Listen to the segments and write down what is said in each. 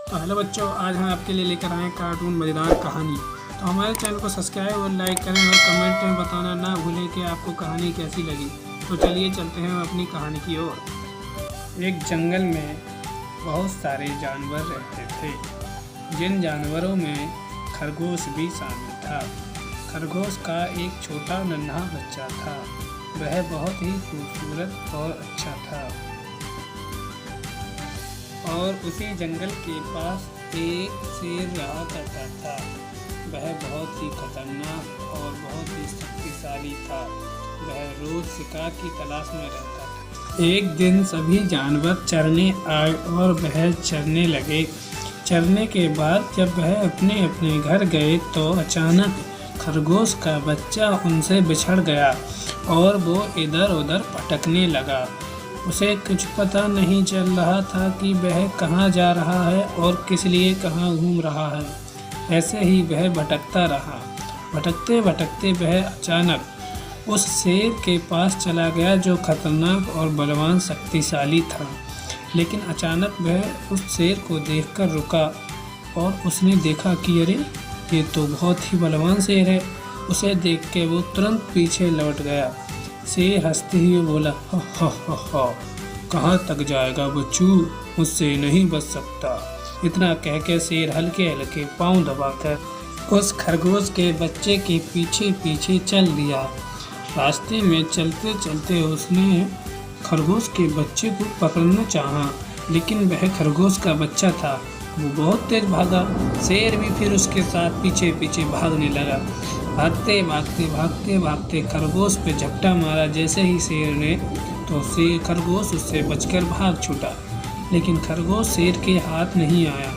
तो हेलो बच्चों, आज हम आपके लिए लेकर आए हैं कार्टून मज़ेदार कहानी। तो हमारे चैनल को सब्सक्राइब और लाइक करें और कमेंट में बताना ना भूलें कि आपको कहानी कैसी लगी। तो चलिए चलते हैं अपनी कहानी की ओर। एक जंगल में बहुत सारे जानवर रहते थे, जिन जानवरों में खरगोश भी शामिल था। खरगोश का एक छोटा नन्हा बच्चा था। वह बहुत ही खूबसूरत और अच्छा था। और उसी जंगल के पास एक शेर रहा करता था। वह बहुत ही खतरनाक और बहुत ही शक्तिशाली था। वह रोज शिकार की तलाश में रहता था। एक दिन सभी जानवर चरने आए और वह चरने लगे। चरने के बाद जब वह अपने अपने घर गए तो अचानक खरगोश का बच्चा उनसे बिछड़ गया और वो इधर उधर भटकने लगा। उसे कुछ पता नहीं चल रहा था कि वह कहाँ जा रहा है और किस लिए कहाँ घूम रहा है। ऐसे ही वह भटकता रहा। भटकते भटकते वह अचानक उस शेर के पास चला गया जो खतरनाक और बलवान शक्तिशाली था। लेकिन अचानक वह उस शेर को देखकर रुका और उसने देखा कि अरे, ये तो बहुत ही बलवान शेर है। उसे देख के वो तुरंत पीछे लौट गया। शेर हंसते हुए बोला, हा हा हा हा, कहाँ तक जाएगा बच्चू, मुझसे नहीं बच सकता। इतना कह के शेर हल्के हल्के पाँव दबाकर उस खरगोश के बच्चे के पीछे पीछे चल दिया। रास्ते में चलते चलते उसने खरगोश के बच्चे को पकड़ना चाहा, लेकिन वह खरगोश का बच्चा था, वो बहुत तेज भागा। शेर भी फिर उसके साथ पीछे पीछे भागने लगा। भागते भागते भागते भागते खरगोश पे झपटा मारा जैसे ही शेर ने, तो खरगोश उससे बचकर भाग छूटा। लेकिन खरगोश शेर के हाथ नहीं आया।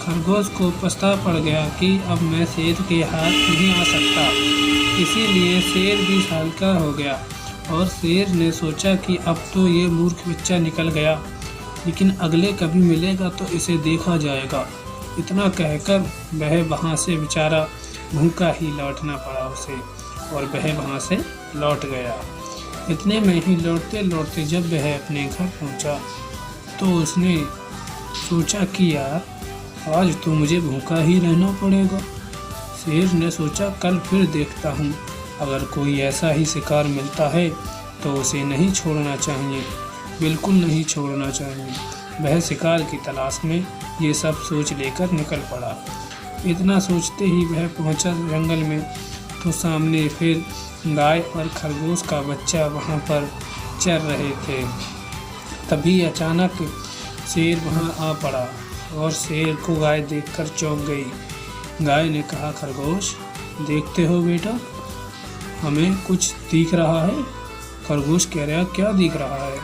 खरगोश को पछता पड़ गया कि अब मैं शेर के हाथ नहीं आ सकता। इसीलिए शेर भी हल्का हो गया और शेर ने सोचा कि अब तो ये मूर्ख बच्चा निकल गया, लेकिन अगले कभी मिलेगा तो इसे देखा जाएगा। इतना कहकर वह वहाँ से बेचारा भूखा ही लौटना पड़ा उसे, और वह वहाँ से लौट गया। इतने में ही लौटते लौटते जब वह अपने घर पहुँचा तो उसने सोचा कि यार, आज तो मुझे भूखा ही रहना पड़ेगा। शेर ने सोचा कल फिर देखता हूँ, अगर कोई ऐसा ही शिकार मिलता है तो उसे नहीं छोड़ना चाहिए, बिल्कुल नहीं छोड़ना चाहिए। वह शिकार की तलाश में ये सब सोच लेकर निकल पड़ा। इतना सोचते ही वह पहुंचा जंगल में तो सामने फिर गाय और खरगोश का बच्चा वहां पर चर रहे थे। तभी अचानक शेर वहां आ पड़ा और शेर को गाय देखकर चौंक गई। गाय ने कहा, खरगोश, देखते हो बेटा, हमें कुछ दिख रहा है। खरगोश कह रहा, क्या दिख रहा है।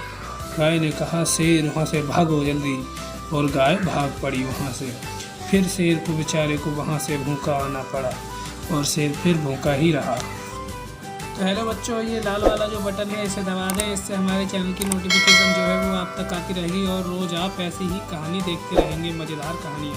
गाय ने कहा, शेर, वहाँ से भागो जल्दी। और गाय भाग पड़ी वहाँ से। फिर शेर को बेचारे को वहाँ से भूखा आना पड़ा और शेर फिर भूखा ही रहा। तो हेलो बच्चों, ये लाल वाला जो बटन है इसे दबा दें, इससे हमारे चैनल की नोटिफिकेशन जो है वो आप तक आती रहेगी और रोज़ आप ऐसी ही कहानी देखते रहेंगे, मज़ेदार कहानियाँ।